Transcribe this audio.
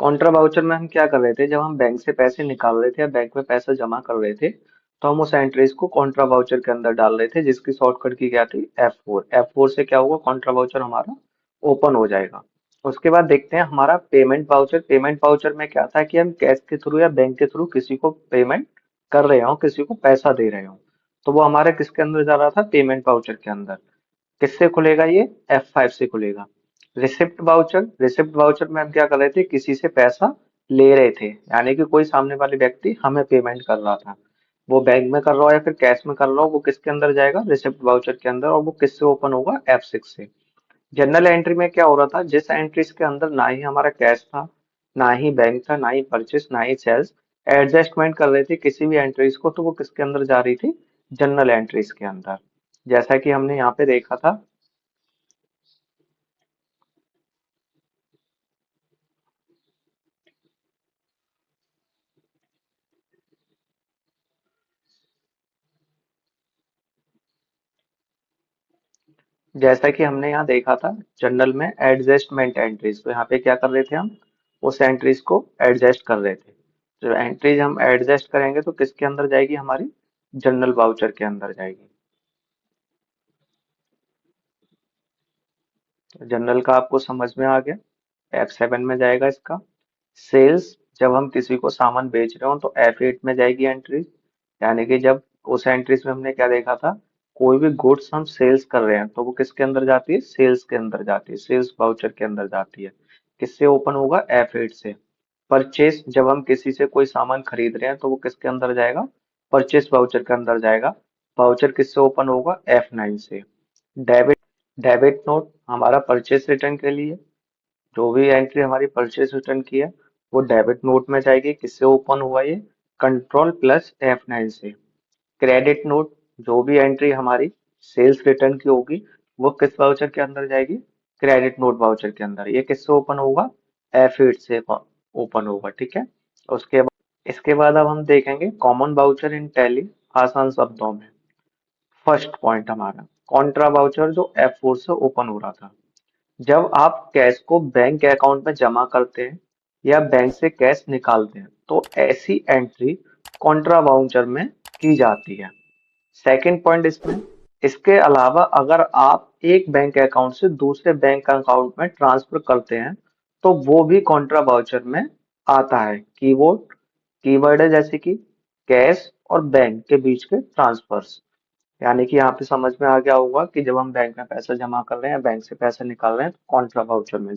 Contra voucher में हम क्या कर रहे थे, जब हम बैंक से पैसे निकाल रहे थे या बैंक में पैसा जमा कर रहे थे तो हम उस एंट्रीज को कॉन्ट्रा वाउचर के अंदर डाल रहे थे, जिसकी शॉर्टकट की क्या थी, F4। F4 से क्या होगा, कॉन्ट्रा वाउचर हमारा ओपन हो जाएगा। उसके बाद देखते हैं हमारा पेमेंट वाउचर। पेमेंट वाउचर में क्या था कि हम कैश के थ्रू या बैंक के थ्रू किसी को पेमेंट कर रहे हो, किसी को पैसा दे रहे हो, तो वो हमारे किसके अंदर जा रहा था, पेमेंट वाउचर के अंदर। किससे खुलेगा ये, F5 से खुलेगा। रिसिप्ट वाउचर, रिसिप्ट वाउचर में हम क्या कर रहे थे, किसी से पैसा ले रहे थे, यानी कि कोई सामने वाले व्यक्ति हमें पेमेंट कर रहा था, वो बैंक में कर रहा हो या फिर कैश में कर रहा हो, वो किसके अंदर जाएगा, रिसिप्ट वाउचर के अंदर। और वो किससे ओपन होगा, F6 से। जनरल एंट्री में क्या हो रहा था, जिस एंट्रीज के अंदर ना ही हमारा कैश था, ना ही बैंक था, ना ही परचेस, ना ही सेल्स, एडजस्टमेंट कर रहे थे किसी भी एंट्रीज को, तो वो किसके अंदर जा रही थी, जनरल एंट्रीज के अंदर। जैसा कि हमने यहाँ पे देखा था, जैसा कि हमने यहाँ देखा था जनरल में एडजस्टमेंट एंट्रीज, तो यहाँ पे क्या कर रहे थे हम, उस एंट्रीज को एडजस्ट कर रहे थे। जो एंट्रीज हम एडजस्ट करेंगे तो किसके अंदर जाएगी, हमारी जनरल वाउचर के अंदर जाएगी। जनरल का आपको समझ में आ गया, F7 में जाएगा इसका। सेल्स, जब हम किसी को सामान बेच रहे हो तो F8 में जाएगी एंट्री, यानी कि जब उस एंट्रीज में हमने क्या देखा था, कोई भी गुड्स हम सेल्स कर रहे हैं तो वो किसके अंदर जाती है, सेल्स के अंदर जाती है, सेल्स वाउचर के अंदर जाती है। किससे ओपन होगा, F8 से। परचेस, जब हम किसी से कोई सामान खरीद रहे हैं तो वो किसके अंदर जाएगा, परचेस वाउचर के अंदर जाएगा। वाउचर किससे ओपन होगा, F9 से। डेबिट, डेबिट नोट हमारा परचेस रिटर्न के लिए, जो भी एंट्री हमारी परचेस रिटर्न की है वो डेबिट नोट में जाएगी। किससे ओपन हुआ ये, कंट्रोल+F9 से। क्रेडिट नोट, जो भी एंट्री हमारी सेल्स रिटर्न की होगी वो किस वाउचर के अंदर जाएगी, क्रेडिट नोट वाउचर के अंदर। ये किससे ओपन होगा, F8 से ओपन होगा, ठीक है। उसके बाद, इसके बाद अब हम देखेंगे कॉमन वाउचर इन टैली, आसान शब्दों में। फर्स्ट पॉइंट हमारा कॉन्ट्रा वाउचर जो F4 से ओपन हो रहा था। जब आप कैश को बैंक अकाउंट में जमा करते हैं या बैंक से कैश निकालते हैं तो ऐसी एंट्री कॉन्ट्रा वाउचर में की जाती है। सेकंड पॉइंट इसमें, इसके अलावा अगर आप एक बैंक अकाउंट से दूसरे बैंक अकाउंट में ट्रांसफर करते हैं तो वो भी कॉन्ट्रा वाउचर में आता है। कीवर्ड, कीवर्ड है जैसे कि कैश और बैंक के बीच के ट्रांसफर्स, यानी कि यहाँ पे समझ में आ गया होगा कि जब हम बैंक में पैसा जमा कर रहे हैं, बैंक से पैसा निकाल रहे हैं तो कॉन्ट्रा वाउचर में